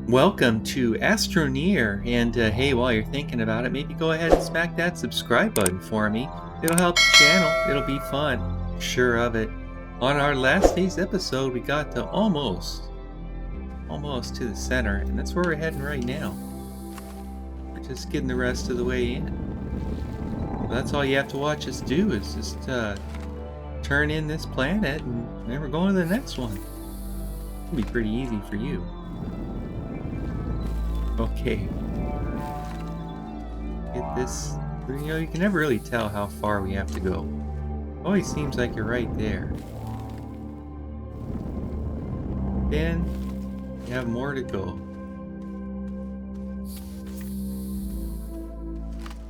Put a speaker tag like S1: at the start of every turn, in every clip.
S1: Welcome to Astroneer, and hey, while you're thinking about it, maybe go ahead and smack that subscribe button for me. It'll help the channel, it'll be fun, sure of it. On our last day's episode, we got to almost to the center, and that's where we're heading right now. We're just getting the rest of the way in. Well, that's all you have to watch us do, is just turn in this planet, and then we're going to the next one. It'll be pretty easy for you. Okay. Get this. You can never really tell how far we have to go. Always seems like you're right there. Then you have more to go.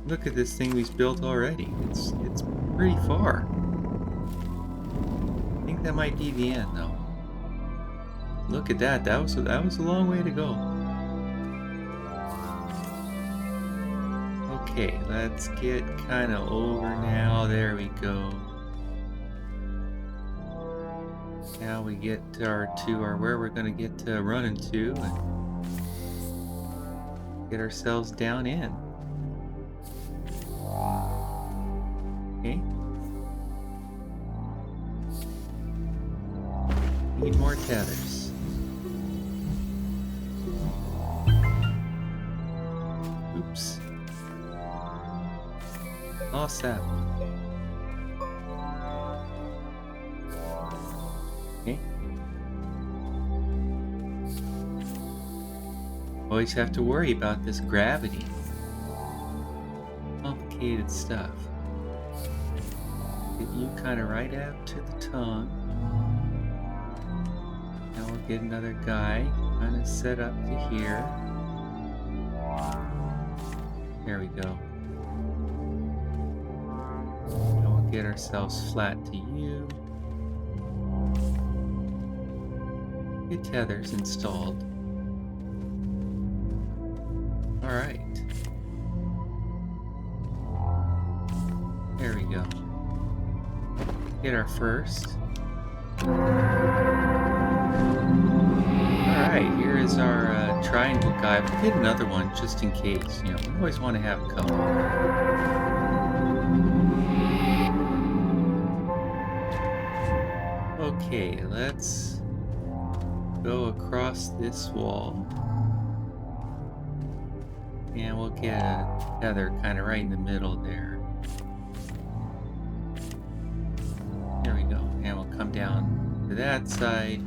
S1: Look at this thing we've built already. It's pretty far. I think that might be the end, though. Look at that. That was a long way to go. Okay, let's get kind of over now. There we go. Now we get to where we're going to get to running to and get ourselves down in. Okay. Need more tethers. Oops. Lost that one. Okay. Always have to worry about this gravity. Complicated stuff. Get you kind of right up to the tongue. Now we'll get another guy kind of set up to here. There we go. Get ourselves flat to you. Get tethers installed. Alright. There we go. Get our first. Alright, here is our triangle guy. We'll get another one just in case. You know, we always want to have a couple. Okay, let's go across this wall. And we'll get a tether kind of right in the middle there. There we go. And we'll come down to that side.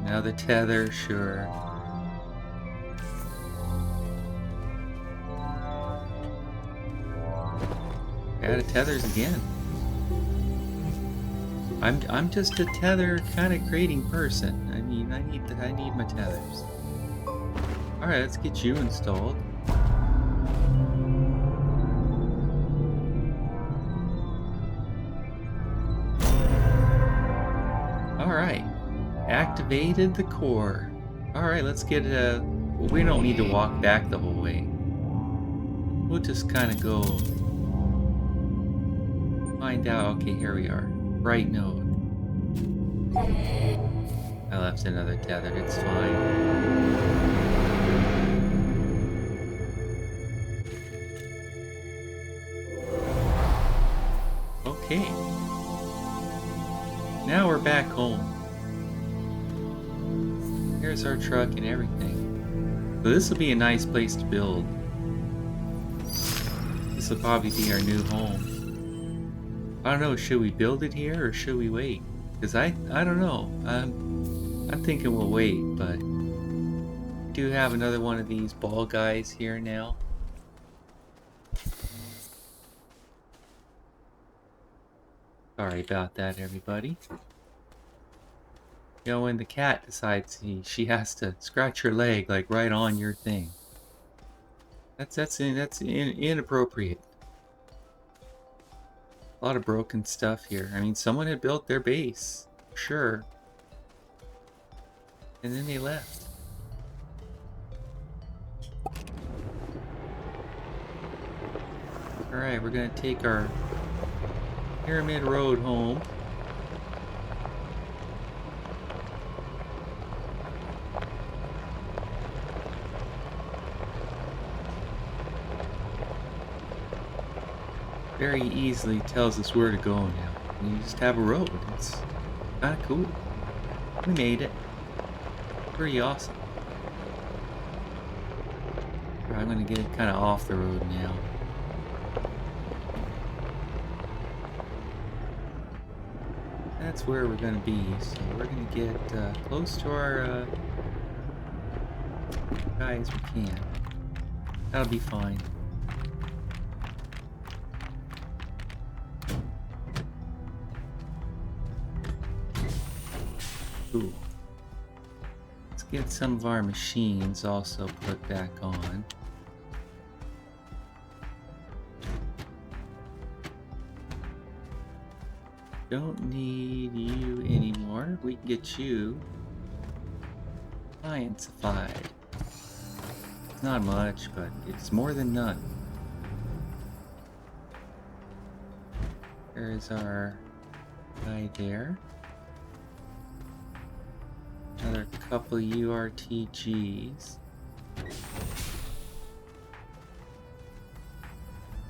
S1: Another tether, sure. Add a tethers again. I'm just a tether kind of creating person. I mean, I need my tethers. All right, let's get you installed. All right, activated the core. All right, let's get we don't need to walk back the whole way. We'll just kind of go find out. Okay, here we are. Right node. I left another tether, it's fine. Okay. Now we're back home. Here's our truck and everything. So this will be a nice place to build. This will probably be our new home. I don't know, should we build it here or should we wait? Because I don't know. I'm thinking we'll wait, but we do have another one of these ball guys here now. Sorry about that, everybody. You know, when the cat decides she has to scratch her leg like right on your thing. That's inappropriate. A lot of broken stuff here. I mean, someone had built their base, sure. And then they left. Alright, we're gonna take our Pyramid Road home. very easily tells us where to go now. We just have a road. It's kind of cool. We made it. Pretty awesome. I'm gonna get kind of off the road now. That's where we're gonna be. So we're gonna get close to our guy as we can. That'll be fine. Cool. Let's get some of our machines also put back on. Don't need you anymore. We can get you science-ified. It's not much, but it's more than none. There's our guy there. Another couple URTGs.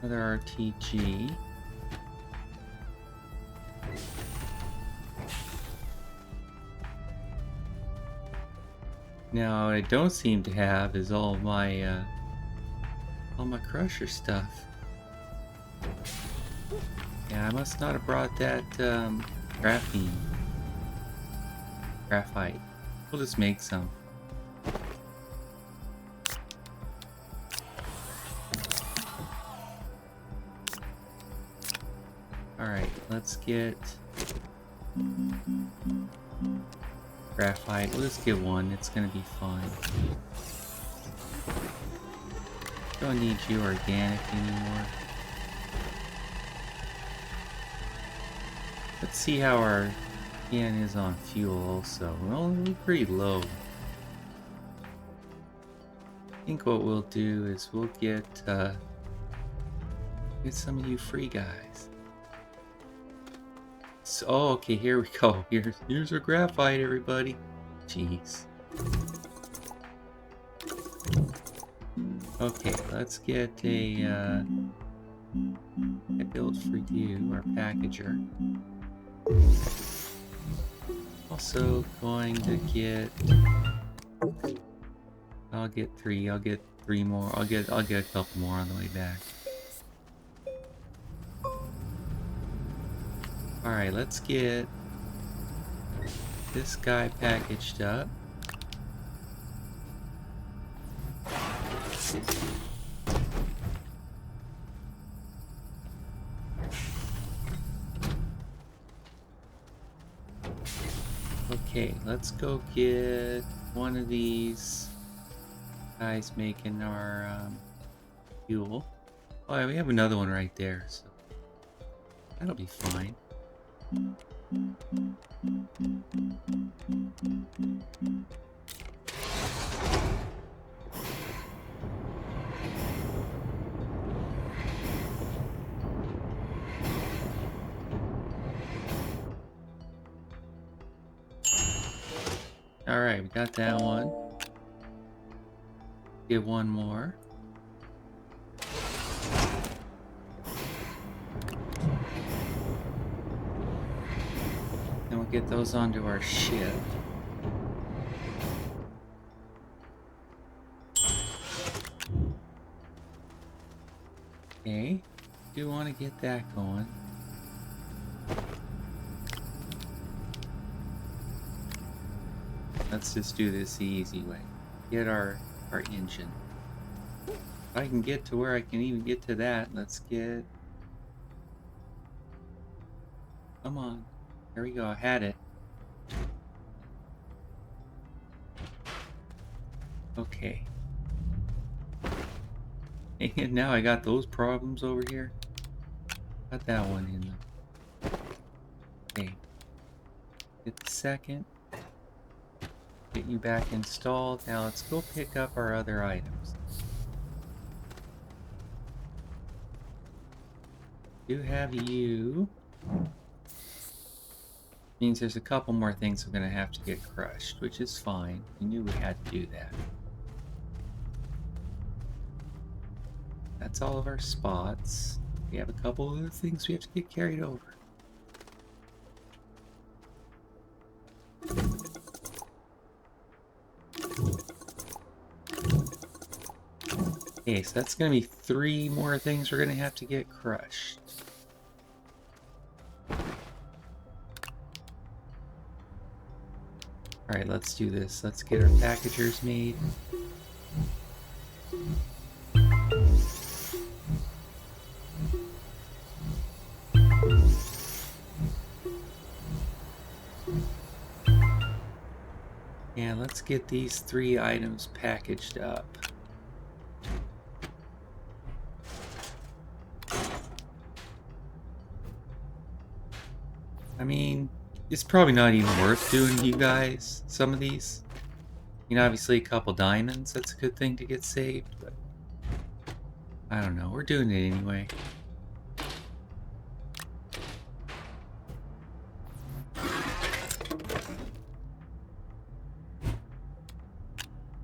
S1: Another RTG. Now, what I don't seem to have is all my crusher stuff. Yeah, I must not have brought that graphite. We'll just make some. Alright, let's get graphite. We'll just get one. It's gonna be fine. Don't need you organic anymore. Let's see how our can is on fuel also. Well, we're pretty low. I think what we'll do is we'll get some of you free guys. So, oh, okay, here we go. Here's our graphite, everybody. Jeez. Okay, let's get a build for you, our packager. Also going to get. I'll get three. I'll get three more. I'll get a couple more on the way back. Alright, let's get this guy packaged up. Okay, let's go get one of these guys making our fuel. Oh, yeah, we have another one right there, so that'll be fine. Alright, we got that one. Get one more. And we'll get those onto our ship. Okay, do want to get that going. Let's just do this the easy way. Get our engine. If I can get to where I can even get to that, let's get... Come on. There we go, I had it. Okay. And now I got those problems over here. Got that one in there. Okay. Get the second. Get you back installed. Now let's go pick up our other items. Do have you. Means there's a couple more things we're going to have to get crushed, which is fine. We knew we had to do that. That's all of our spots. We have a couple other things we have to get carried over. Okay, so that's going to be 3 more things we're going to have to get crushed. Alright, let's do this. Let's get our packagers made. Yeah, let's get these 3 items packaged up. I mean, it's probably not even worth doing, you guys, some of these. You know, obviously a couple diamonds, that's a good thing to get saved, but I don't know, we're doing it anyway.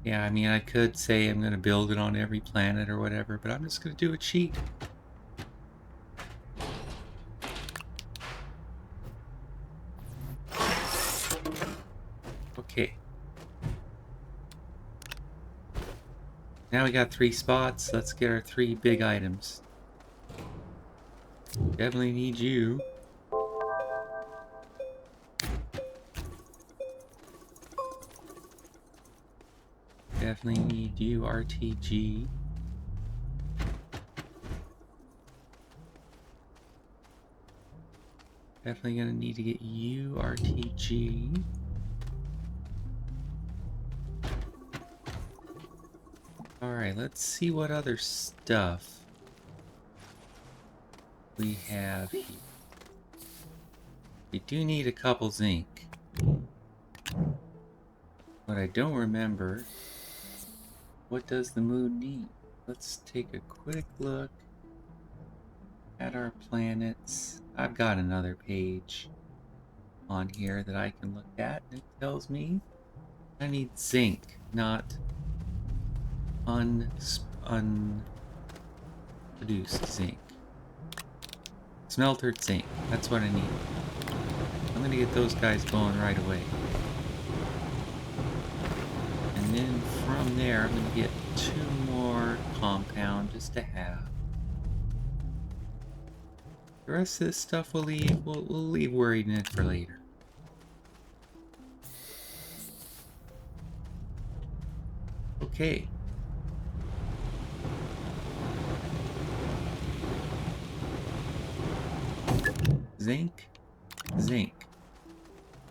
S1: Yeah, I mean, I could say I'm going to build it on every planet or whatever, but I'm just going to do a cheat. Okay. Now we got 3 spots. Let's get our 3 big items. Definitely need you. Definitely need you, RTG. Definitely gonna need to get you, RTG. Alright, let's see what other stuff we have here. We do need a couple zinc. But I don't remember, what does the moon need? Let's take a quick look at our planets. I've got another page on here that I can look at, and it tells me I need zinc, not unproduced zinc. Smeltered zinc, that's what I need. I'm gonna get those guys going right away. And then from there, I'm gonna get 2 more compound just to have. The rest of this stuff we'll leave worrying it for later. Okay. Zinc, zinc.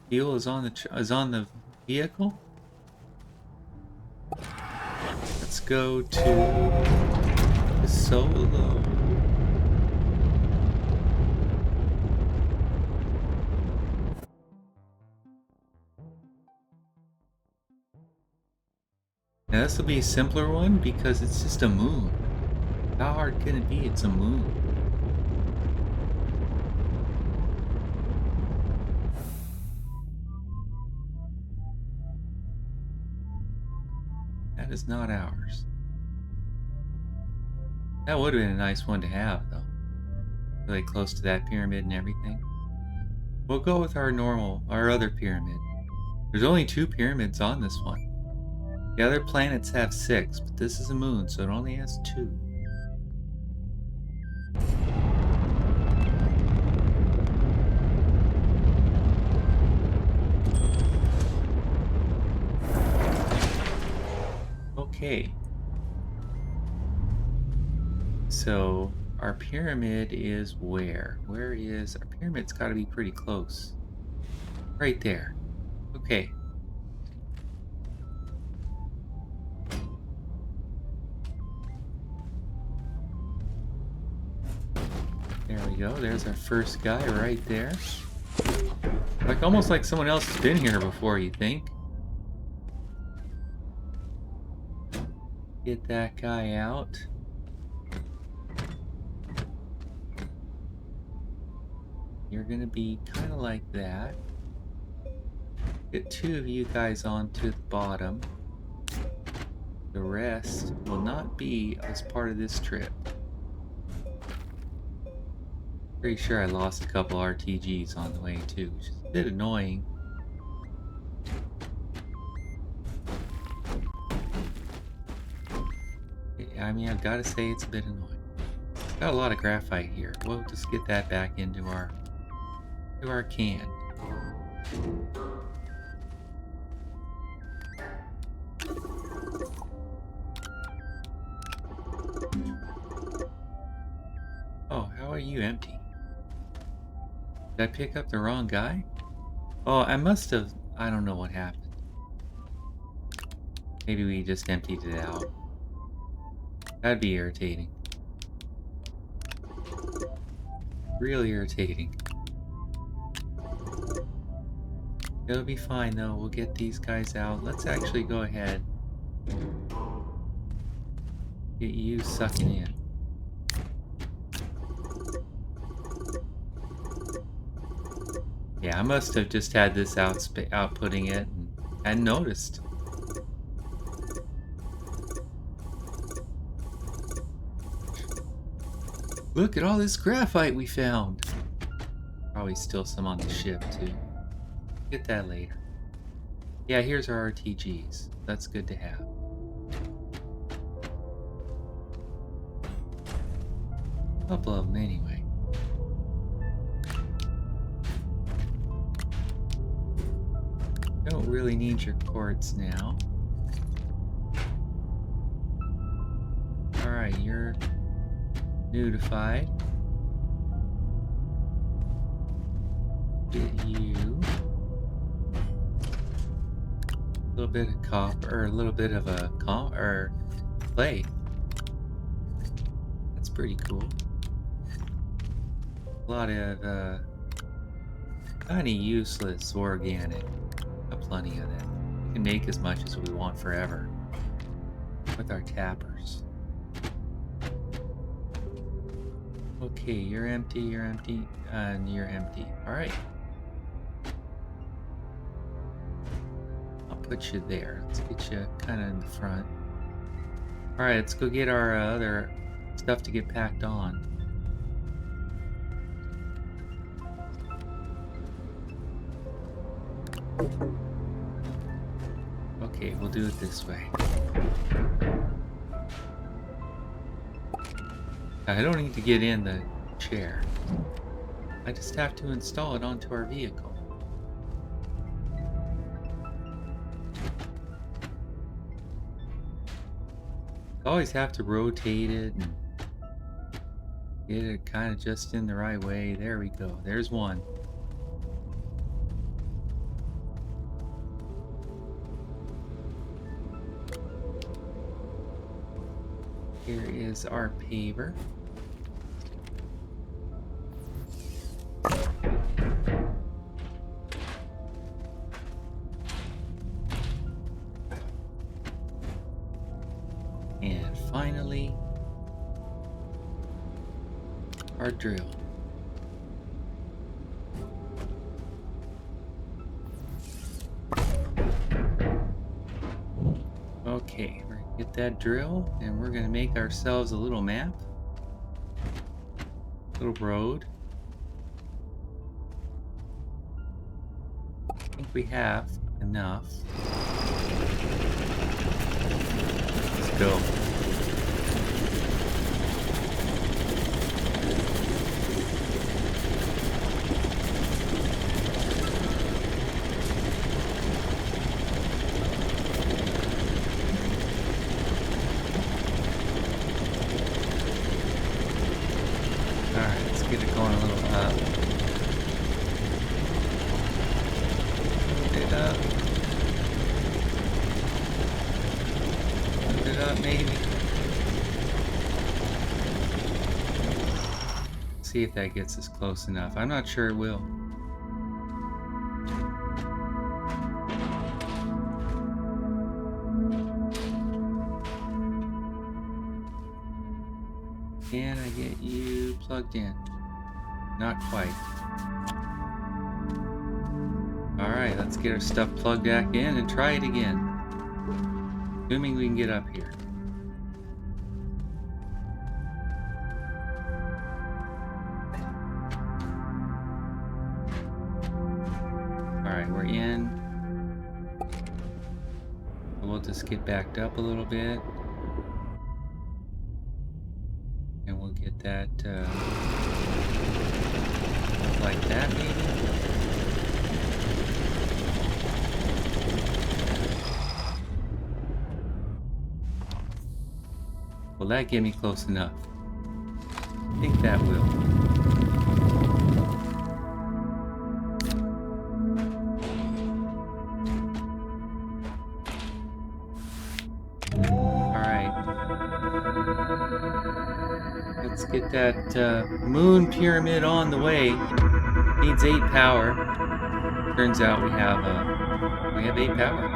S1: Fuel is on the vehicle. Let's go to the solo. Now this will be a simpler one because it's just a moon. How hard can it be? It's a moon. That is not ours. That would have been a nice one to have, though. Really close to that pyramid and everything. We'll go with our other pyramid. There's only 2 pyramids on this one. The other planets have 6, but this is a moon, so it only has 2. Okay. So our pyramid is where? Where is our pyramid's got to be pretty close. Right there. Okay. There we go. There's our first guy right there. Like almost like someone else has been here before, you think? Get that guy out. You're gonna be kind of like that. Get 2 of you guys onto the bottom. The rest will not be as part of this trip. Pretty sure I lost a couple RTGs on the way too, which is a bit annoying. I mean, I've got to say it's a bit annoying. Got a lot of graphite here. We'll just get that back into our can. Oh, how are you empty? Did I pick up the wrong guy? Oh, I must have. I don't know what happened. Maybe we just emptied it out. That'd be irritating. Really irritating. It'll be fine though. We'll get these guys out. Let's actually go ahead. Get you sucking in. Yeah, I must have just had this outputting it and hadn't noticed. Look at all this graphite we found. Probably still some on the ship too. Get that later. Yeah, here's our RTGs. That's good to have. A couple of them anyway. Don't really need your quartz now. Alright, you're notified. Get you a little bit of copper, or a little bit of a clay. That's pretty cool. A lot of kind of useless organic. Got plenty of that. We can make as much as we want forever with our tappers. Okay, you're empty, and you're empty. Alright. I'll put you there. Let's get you kind of in the front. Alright, let's go get our other stuff to get packed on. Okay, we'll do it this way. I don't need to get in the chair. I just have to install it onto our vehicle. Always have to rotate it and get it kind of just in the right way. There we go. There's one. Here is our paver. And finally, our drill. Okay, we're gonna get that drill and we're gonna make ourselves a little map. Little road. I think we have enough. Let's go. Alright, let's get it going a little up. Put it up. Put it up, maybe. See if that gets us close enough. I'm not sure it will. Can I get you plugged in? Not quite. Alright, let's get our stuff plugged back in and try it again. Assuming we can get up here. Alright, we're in. We'll just get backed up a little bit. And we'll get that, like that maybe? Will that get me close enough? I think that will. Let's get that moon pyramid on the way. Needs 8 power. Turns out we have 8 power.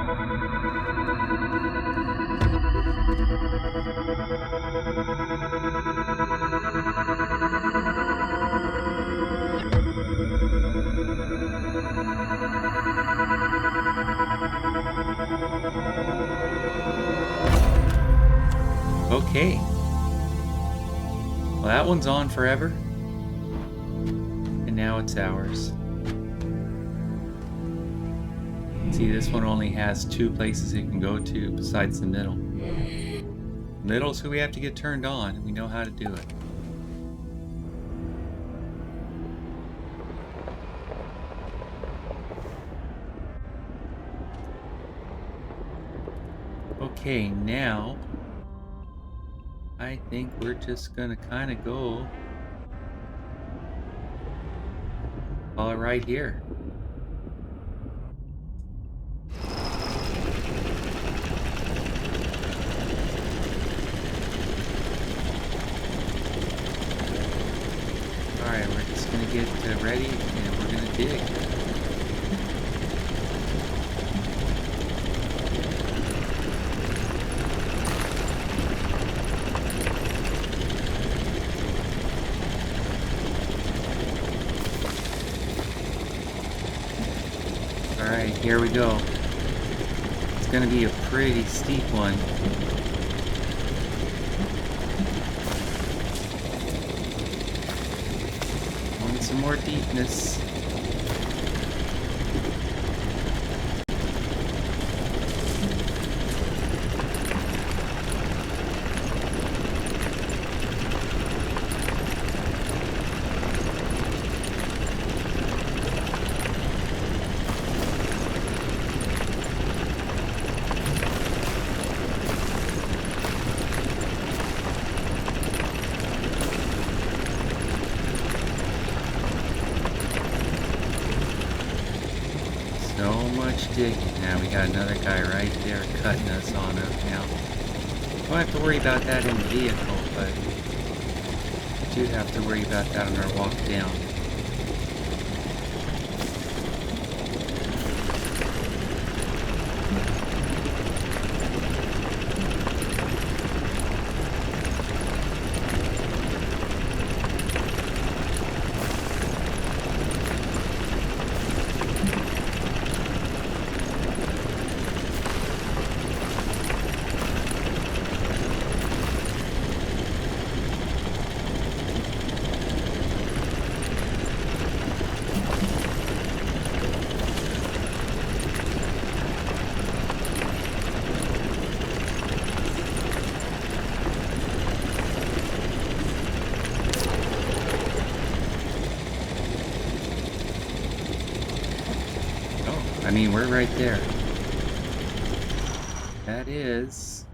S1: Okay. Well, that one's on forever. And now it's ours. See, this one only has 2 places it can go to besides the middle. Middle's who we have to get turned on, and we know how to do it. Okay, now I think we're just gonna kind of go call it right here. Alright, we're just gonna get ready and we're gonna dig. Alright, here we go. It's gonna be a pretty steep one. Want some more deepness. So much digging. Now we got another guy right there cutting us on up now. Don't have to worry about that in the vehicle, but we do have to worry about that on our walk down. I mean, we're right there. That is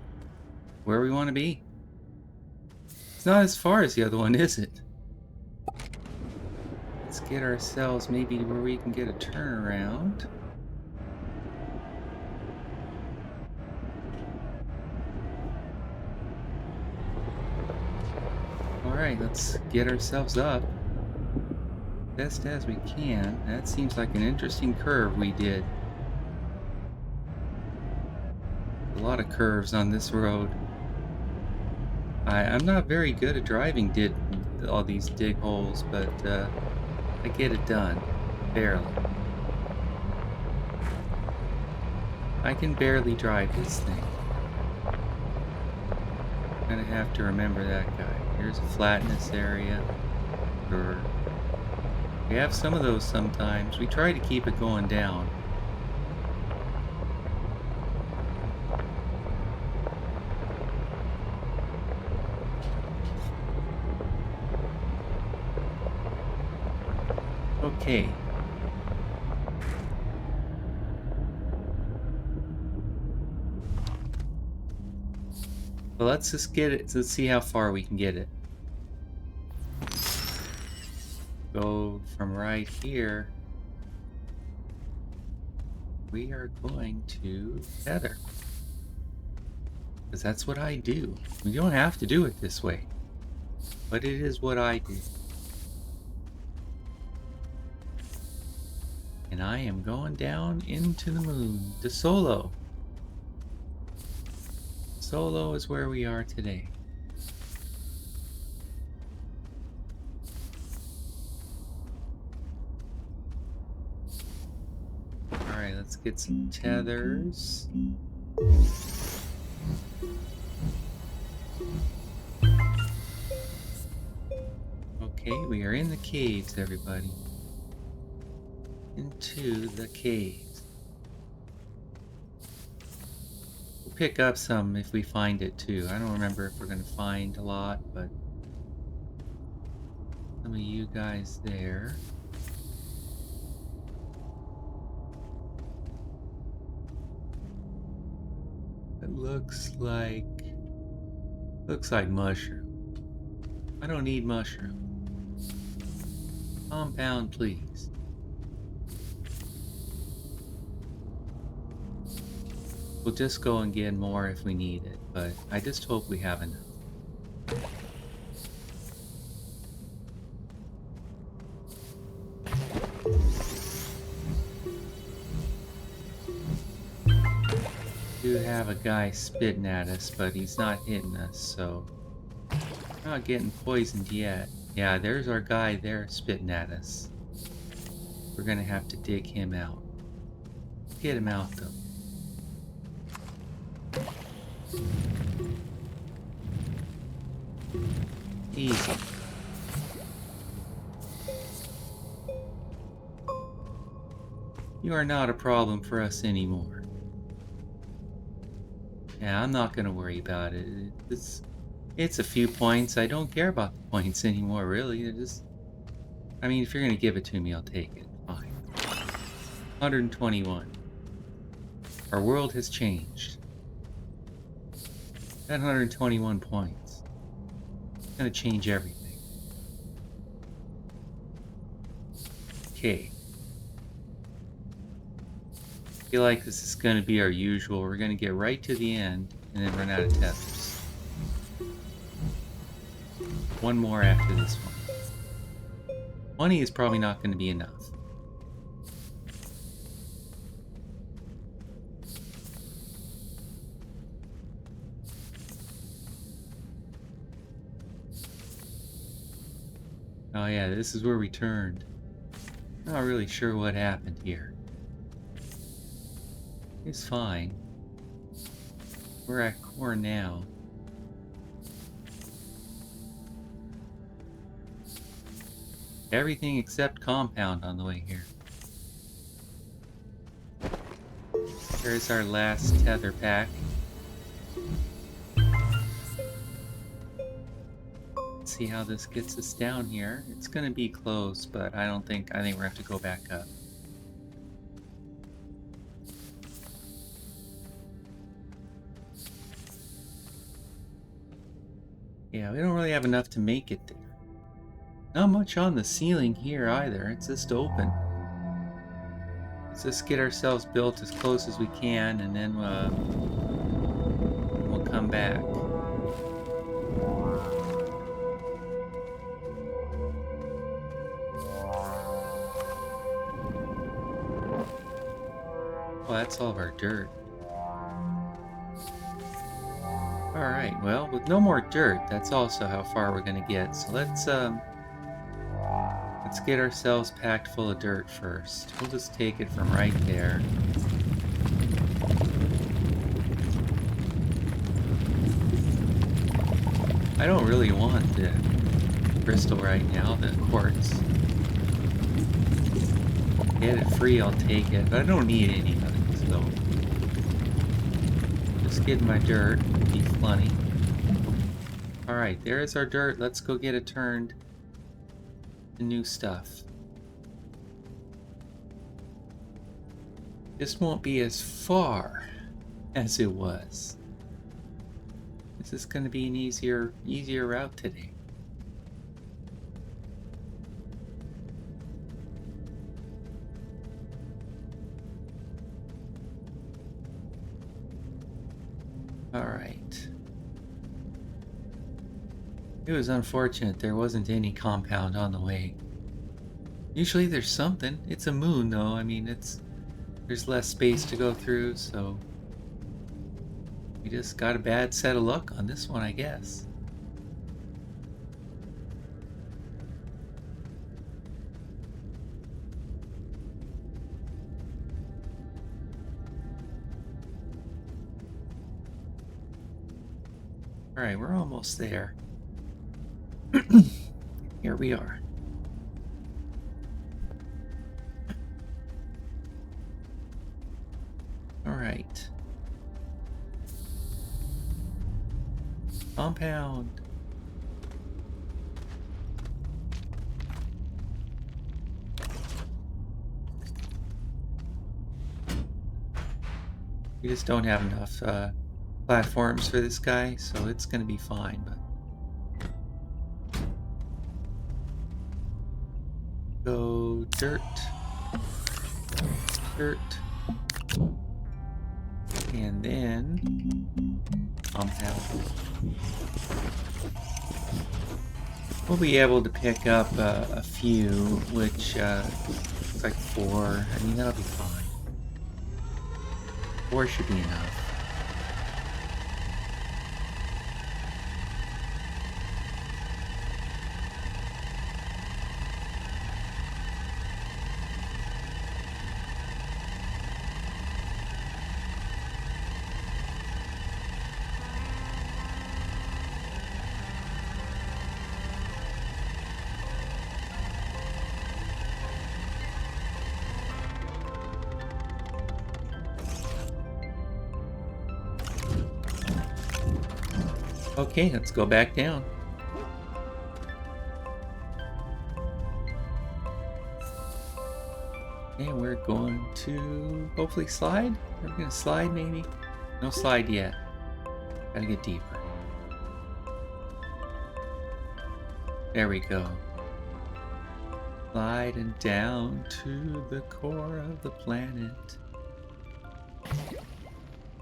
S1: where we want to be. It's not as far as the other one, is it? Let's get ourselves maybe where we can get a turnaround. Alright, let's get ourselves up best as we can. That seems like an interesting curve we did. A lot of curves on this road. I'm not very good at driving all these dig holes, but I get it done. Barely. I can barely drive this thing. I'm gonna have to remember that guy. Here's a flatness area. Sure. We have some of those sometimes. We try to keep it going down. Okay. Well, let's just get it. Let's see how far we can get it. Go from right here. We are going to tether. Because that's what I do. You don't have to do it this way. But it is what I do. And I am going down into the moon. To Solo. Solo is where we are today. Alright, let's get some tethers. Okay, we are in the caves, everybody. Into the caves. We'll pick up some if we find it too. I don't remember if we're going to find a lot, but some of you guys there. It looks like mushroom. I don't need mushroom. Compound, please. We'll just go and get more if we need it, but I just hope we have enough. We do have a guy spitting at us, but he's not hitting us, so we're not getting poisoned yet. Yeah, there's our guy there spitting at us. We're gonna have to dig him out. Get him out though. Easy. You are not a problem for us anymore. Yeah, I'm not gonna worry about it. It's a few points. I don't care about the points anymore, really. I mean, if you're gonna give it to me, I'll take it. Fine. 121. Our world has changed. That 121 points. It's gonna change everything. Okay. I feel like this is gonna be our usual. We're gonna get right to the end and then run out of tethers. One more after this one. 20 is probably not going to be enough. Oh yeah, this is where we turned. Not really sure what happened here. It's fine. We're at core now. Everything except compound on the way here. Here's our last tether pack. Let's see how this gets us down here. It's gonna be close, but I think we're gonna have to go back up. Yeah, we don't really have enough to make it there. Not much on the ceiling here either. It's just open. Let's just get ourselves built as close as we can, and then we'll come back. Oh, that's all of our dirt. Alright, well, with no more dirt, that's also how far we're gonna get. So let's get ourselves packed full of dirt first. We'll just take it from right there. I don't really want the crystal right now, the quartz. Get it free, I'll take it, but I don't need any of it, so just get my dirt, be plenty. Alright, there's our dirt. Let's go get it turned to new stuff. This won't be as far as it was. This is going to be an easier route today. All right. It was unfortunate there wasn't any compound on the way. Usually there's something. It's a moon though. I mean, there's less space to go through, so we just got a bad set of luck on this one, I guess. All right, we're almost there. Here we are. All right. Compound. We just don't have enough platforms for this guy, so it's going to be fine, but go dirt, and then compound. We'll be able to pick up a few, which looks like 4. I mean, that'll be fine. 4 should be enough. Okay, let's go back down. And we're going to hopefully slide. Are we going to slide maybe? No slide yet. Gotta get deeper. There we go. Sliding down to the core of the planet.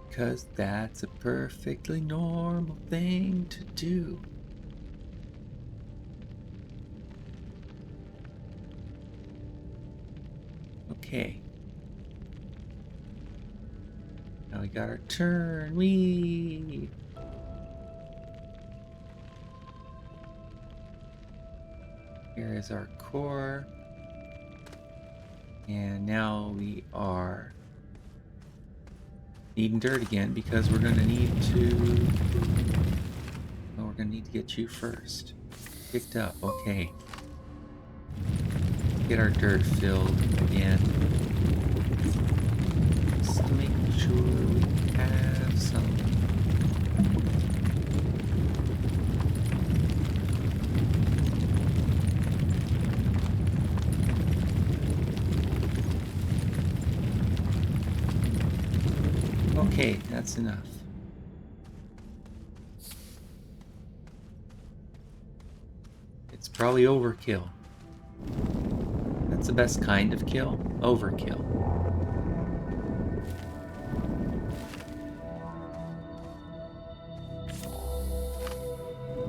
S1: Because that's a perfectly normal thing to do. Okay. Now we got our turn. Whee! Here is our core. And now we are needing dirt again because we're going to need to... Well, we're going to need to get you first. Picked up, okay. Get our dirt filled again. Just make sure we have some. Okay, that's enough. It's probably overkill. That's the best kind of kill. Overkill.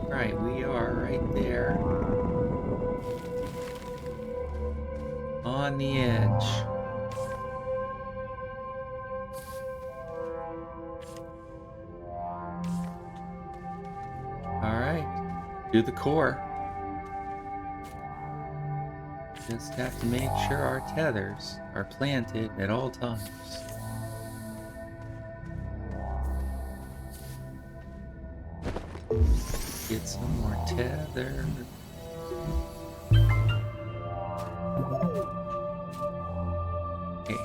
S1: Right, we are right there. On the edge. Alright, do the core. Just have to make sure our tethers are planted at all times. Get some more tether. Okay.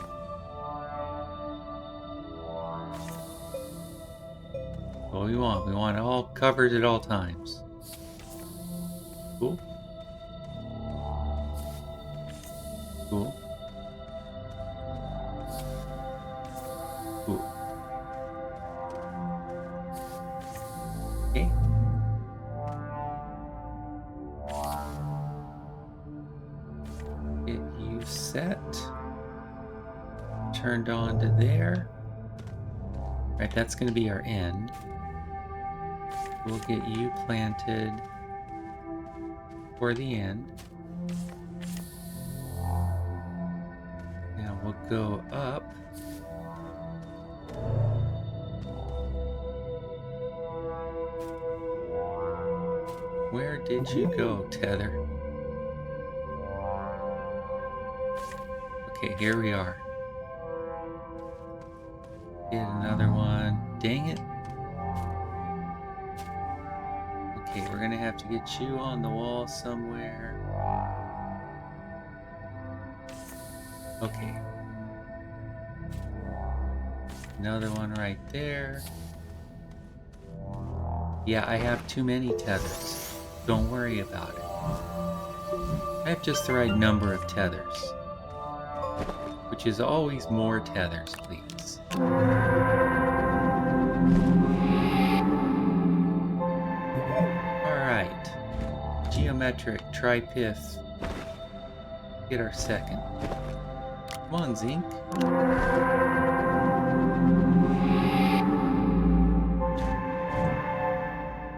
S1: What we want it all covered at all times. Cool. Cool. set. Turned on to there. Right, that's going to be our end. We'll get you planted for the end. Now we'll go up. Where did you go, Tether? Okay, here we are. Get another one. Dang it. Okay, we're gonna have to get you on the wall somewhere. Okay. Another one right there. Yeah, I have too many tethers. Don't worry about it. I have just the right number of tethers. Which is always more tethers, please. Alright. Geometric tri-pith. Get our second. Come on, Zinc.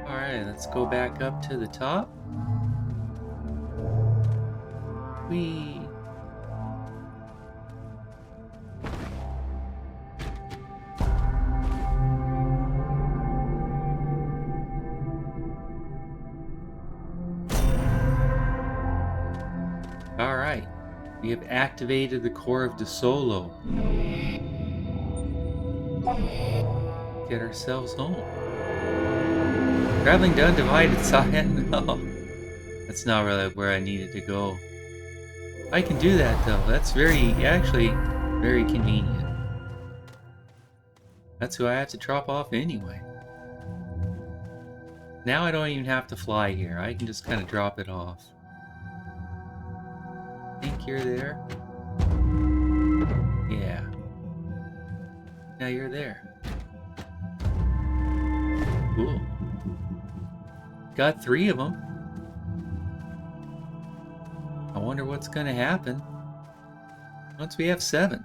S1: Alright, let's go back up to the top. Whee! Alright, we have activated the core of De Solo. Get ourselves home. Traveling to undivided side? No. That's not really where I needed to go. I can do that though. That's actually very convenient. That's who I have to drop off anyway. Now I don't even have to fly here. I can just kind of drop it off. Think you're there? Yeah. Now you're there. Cool. Got 3 of them. I wonder what's going to happen once we have 7.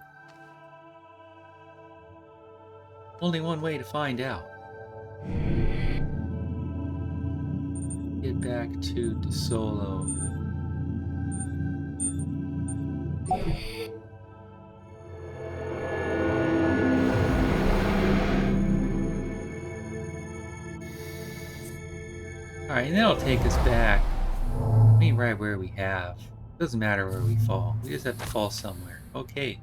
S1: Only one way to find out. Get back to De Solo. Alright, and that'll take us back. I mean, right where we have. Doesn't matter where we fall. We just have to fall somewhere. Okay.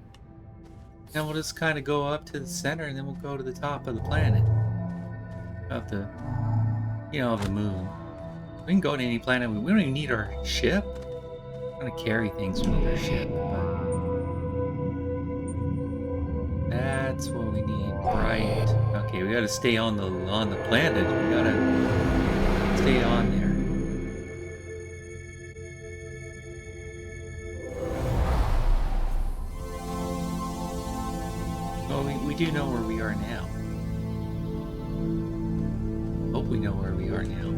S1: Now we'll just kind of go up to the center and then we'll go to the top of the planet. Of the, of the moon. We can go to any planet. We don't even need our ship. We're going to carry things with our ship. But that's what we need. Right. Okay, we got to stay on the planet. We got to stay on there. We do know where we are now. Hope we know where we are now.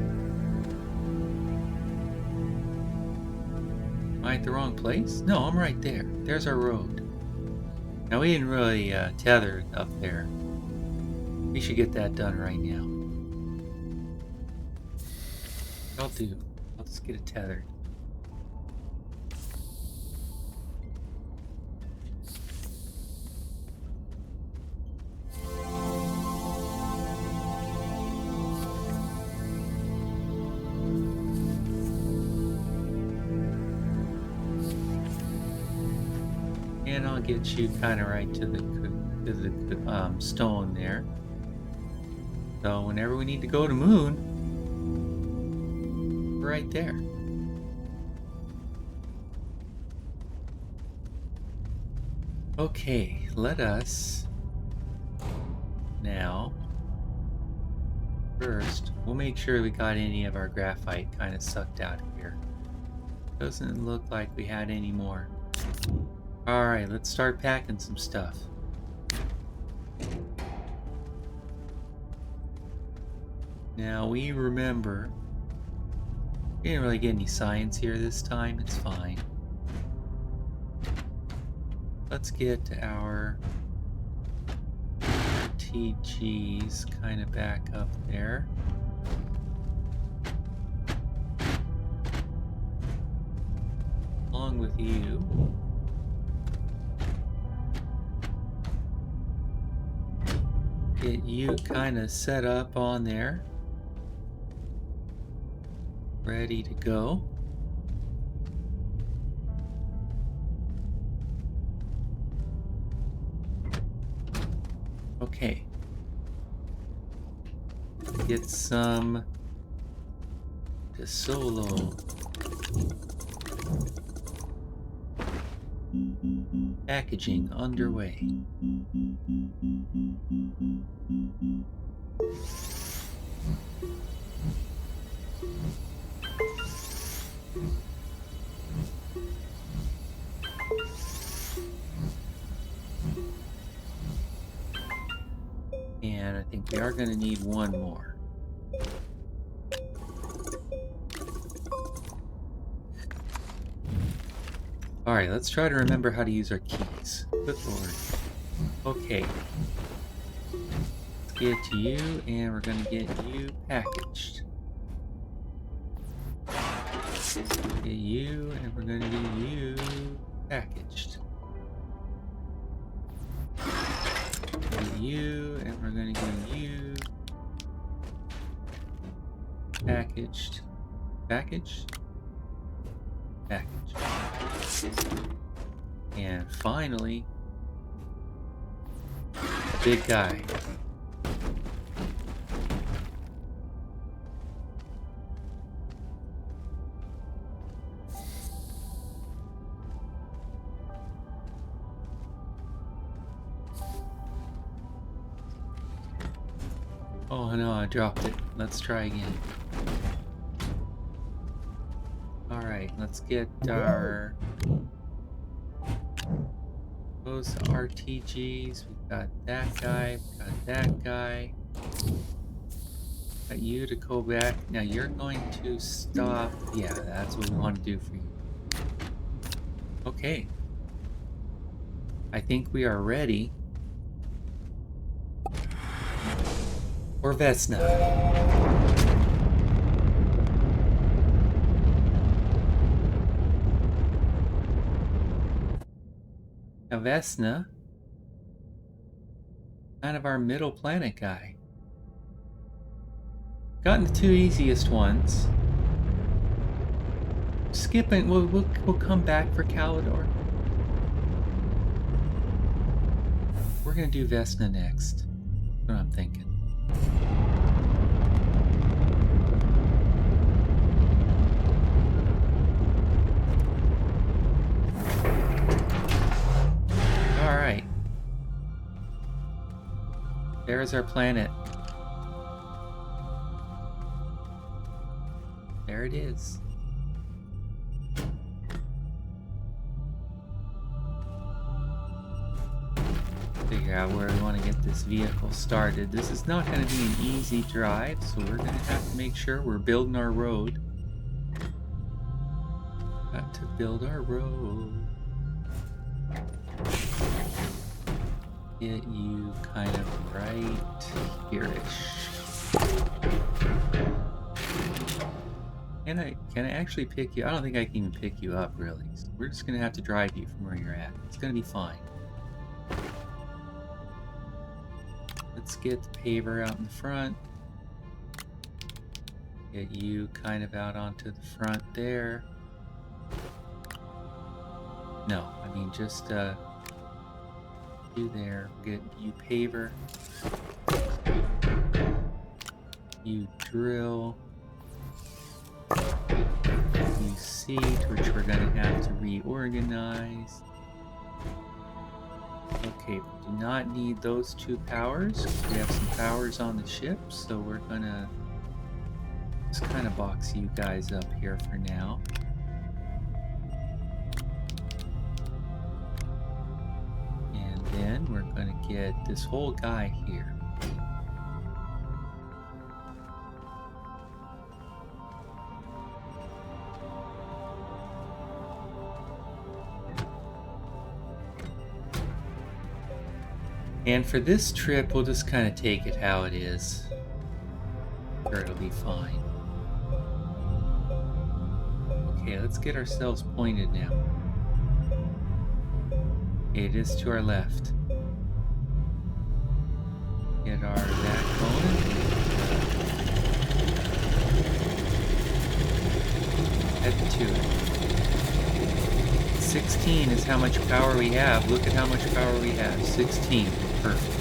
S1: Am I at the wrong place? No, I'm right there. There's our road. Now we didn't really tether up there. We should get that done right now. I'll just get it tethered. And I'll get you kind of right to the stone there. So whenever we need to go to moon, we're right there. Okay, let us now first we'll make sure we got any of our graphite kind of sucked out of here. Doesn't look like we had any more. Alright, let's start packing some stuff. Now we remember, we didn't really get any science here this time, it's fine. Let's get our TGs kind of back up there. Along with you. Get you kind of set up on there. Ready to go. Okay. Get some solo packaging underway. And I think we are going to need one more. Alright, let's try to remember how to use our keys. Good lord. Okay. Let's get you, and we're going to get you packaged. Get you, and we're going to get you packaged. Get you, and we're going to get you packaged. Packaged? Packaged. And finally, a big guy. Oh no, I dropped it. Let's try again. Alright, let's get our those RTGs. We've got that guy, we've got that guy. Got you to go back. Now you're going to stop. Yeah, that's what we want to do for you. Okay. I think we are ready for Vesna. Now Vesna, kind of our middle planet guy. Gotten the two easiest ones. Skipping, we'll come back for Calidor. We're gonna do Vesna next. That's what I'm thinking. Alright. There's our planet. There it is. Figure out where we want to get this vehicle started. This is not going to be an easy drive, so we're going to have to make sure we're building our road. Got to build our road. Get you kind of right here-ish. Can I actually pick you? I don't think I can even pick you up, really. So we're just going to have to drive you from where you're at. It's going to be fine. Let's get the paver out in the front. Get you kind of out onto the front there. No, I mean just you there. Get you paver. You drill. You seat, which we're going to have to reorganize. Okay, we do not need those two powers. We have some powers on the ship, so we're gonna just kind of box you guys up here for now. And then we're gonna get this whole guy here. And for this trip, we'll just kind of take it how it is. Sure, it'll be fine. Okay, let's get ourselves pointed now. Okay, it is to our left. Get our back going. Head to it. 16 is how much power we have. Look at how much power we have. 16. Perfect.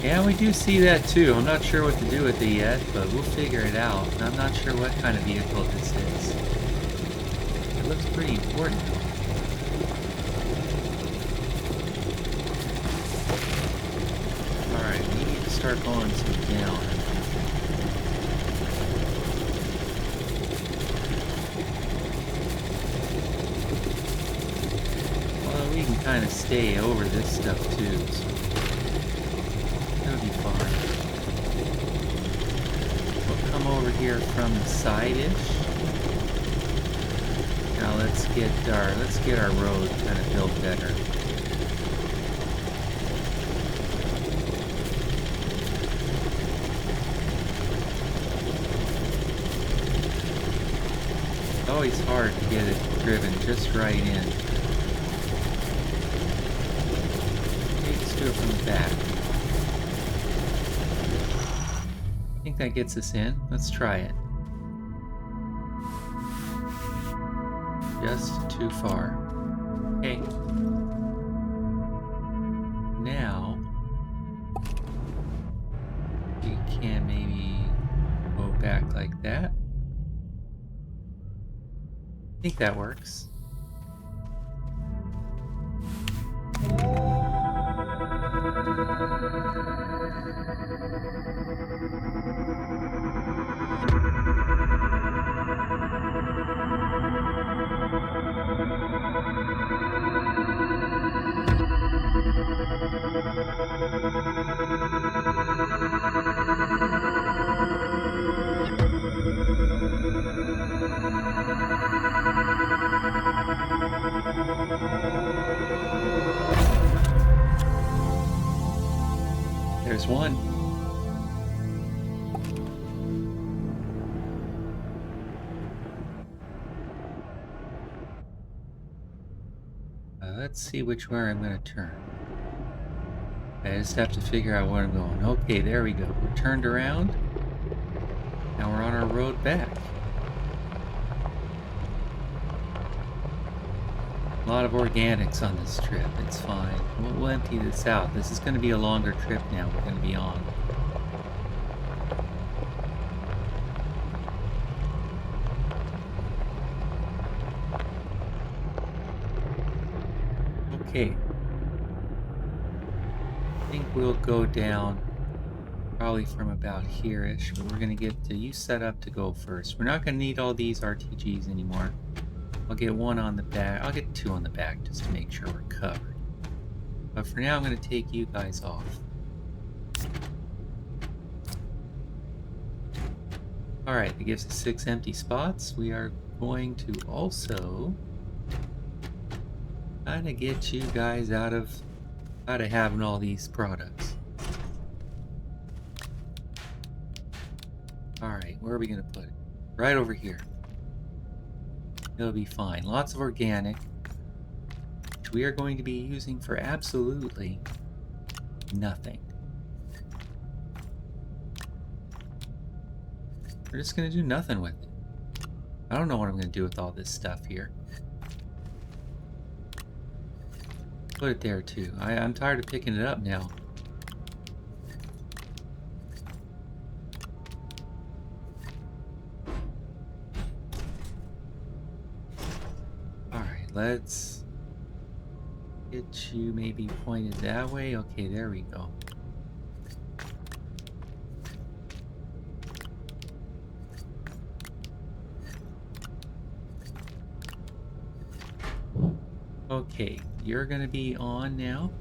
S1: Yeah, we do see that too. I'm not sure what to do with it yet, but we'll figure it out. I'm not sure what kind of vehicle this is. It looks pretty important. Alright, we need to start going some down. Well, we can kind of stay over this stuff too, so it'll be fine. We'll come over here from the side-ish. Now let's get our road kind of built better. It's always hard to get it driven just right in. Okay, let's do it from the back. I think that gets us in. Let's try it. Just too far. Okay. Now we can maybe go back like that. I think that works. There's one. Let's see which way I'm going to turn. I just have to figure out where I'm going. Okay, there we go. We're turned around. Now we're on our road back. A lot of organics on this trip. It's fine. We'll empty this out. This is going to be a longer trip now we're going to be on. Okay. I think we'll go down probably from about here-ish, but we're going to get you set up to go first. We're not going to need all these RTGs anymore. I'll get one on the back. I'll get two on the back just to make sure we're covered. But for now, I'm going to take you guys off. Alright, it gives us 6 empty spots. We are going to also kind of get you guys out of having all these products. Alright, where are we going to put it? Right over here. It'll be fine. Lots of organic, which we are going to be using for absolutely nothing. We're just going to do nothing with it. I don't know what I'm going to do with all this stuff here. Put it there too. I'm tired of picking it up now. Let's get you maybe pointed that way. Okay, there we go. Okay, you're gonna be on now.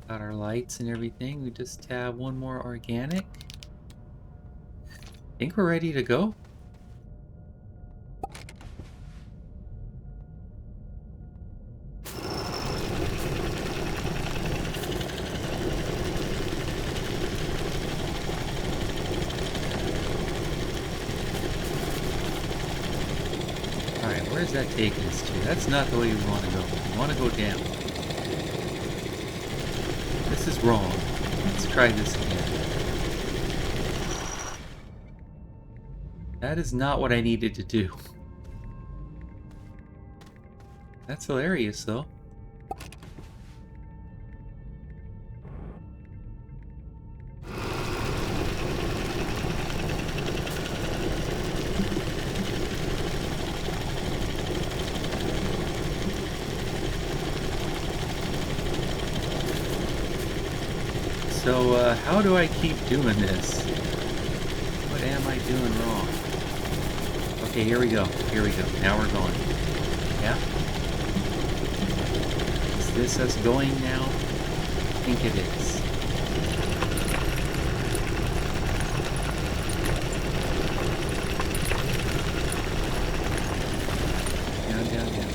S1: Got our lights and everything. We just have one more organic. Think we're ready to go. Alright, where's that taking us to? That's not the way we want to go. We want to go down. This is wrong. Let's try this again. That is not what I needed to do. That's hilarious, though. So, how do I keep doing this? What am I doing wrong? Okay, here we go. Here we go. Now we're going. Yeah? Is this us going now? I think it is. Down, down, down.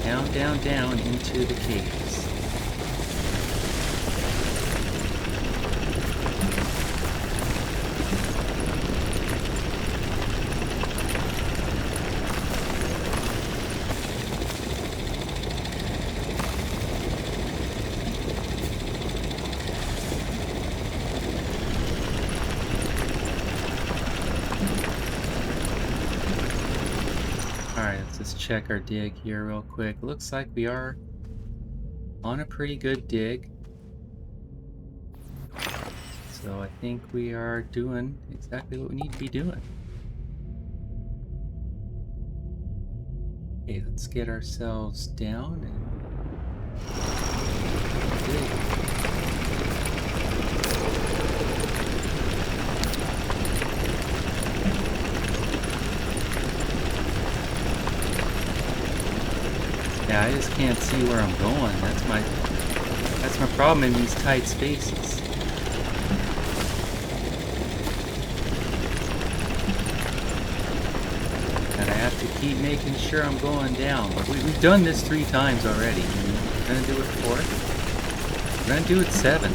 S1: Down, down, down into the caves. Alright, let's just check our dig here real quick. Looks like we are on a pretty good dig. So I think we are doing exactly what we need to be doing. Okay, let's get ourselves down and dig. Yeah, I just can't see where I'm going. That's my problem in these tight spaces. And I have to keep making sure I'm going down. But we've done this 3 times already. We're gonna do it 4th. We're gonna do it 7.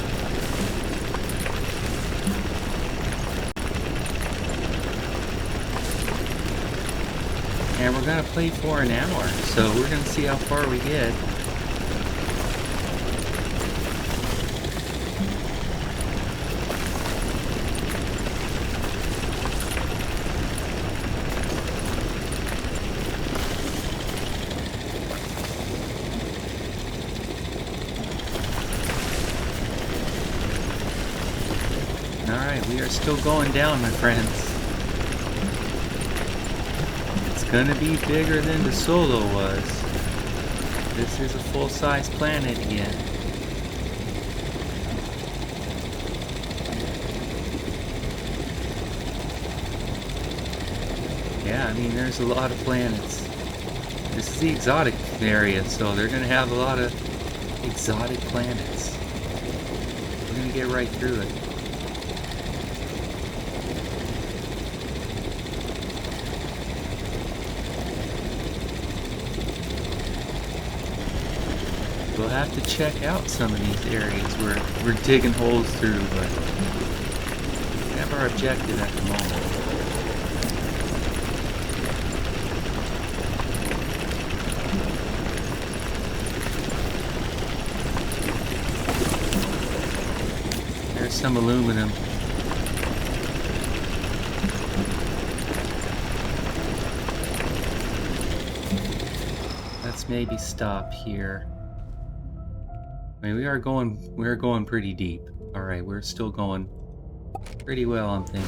S1: And we're gonna play for an hour, so we're gonna see how far we get. Alright, we are still going down, my friends. It's gonna be bigger than the Solo was. This is a full-size planet again. Yeah, I mean, there's a lot of planets. This is the exotic area, so they're gonna have a lot of exotic planets. We're gonna get right through it. We'll have to check out some of these areas where we're digging holes through, but we have our objective at the moment. There's some aluminum. Let's maybe stop here. I mean, we are going pretty deep. All right, we're still going pretty well, I'm thinking.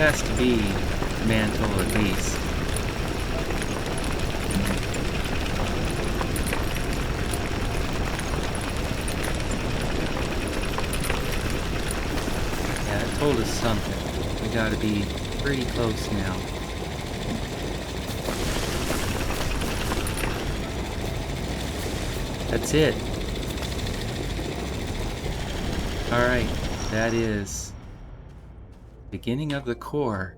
S1: has to be mantle at least. Yeah, that told us something. We gotta be pretty close now. That's it. Alright, that is beginning of the core.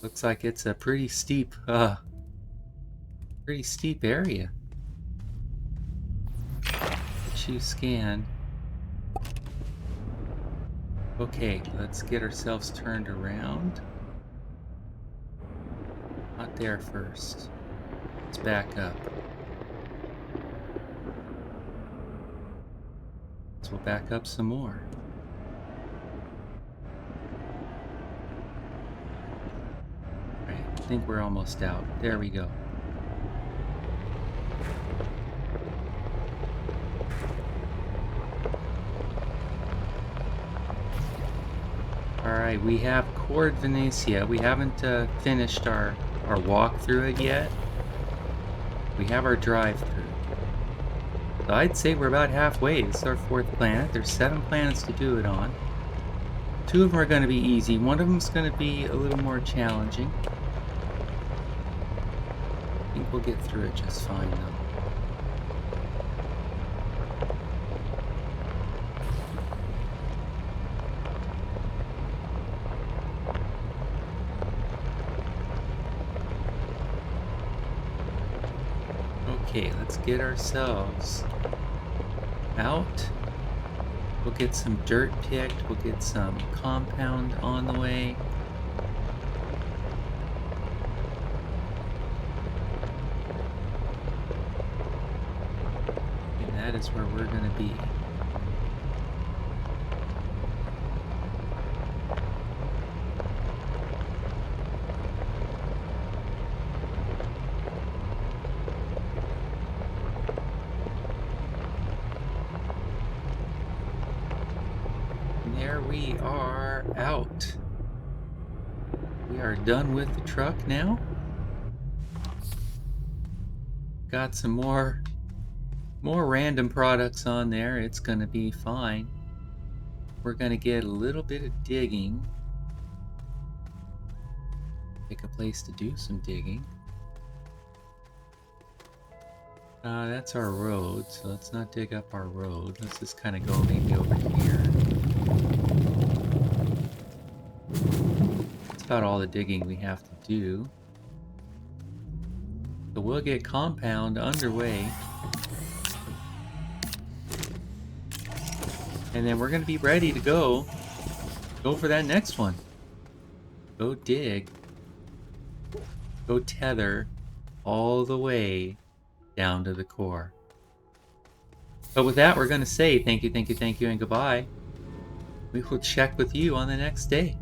S1: Looks like it's a pretty steep area that you scanned. Okay, let's get ourselves turned around. Not there first. Let's back up. So we'll back up some more. Alright, I think we're almost out. There we go. Alright, we have Thru Vesania. We haven't finished our walk through it yet. We have our drive through. So I'd say we're about halfway. This is our 4th planet. There's 7 planets to do it on. 2 of them are going to be easy. One of them is going to be a little more challenging. I think we'll get through it just fine though. Okay, let's get ourselves out. We'll get some dirt picked. We'll get some compound on the way. And that is where we're going to be. There we are out. We are done with the truck now. Got some more random products on there. It's gonna be fine. We're gonna get a little bit of digging. Pick a place to do some digging. That's our road, so let's not dig up our road. Let's just kind of go maybe over here. That's about all the digging we have to do. So we'll get compound underway. And then we're going to be ready to go for that next one. Go dig. Go tether all the way down to the core. But with that, we're going to say thank you, and goodbye. We will check with you on the next day.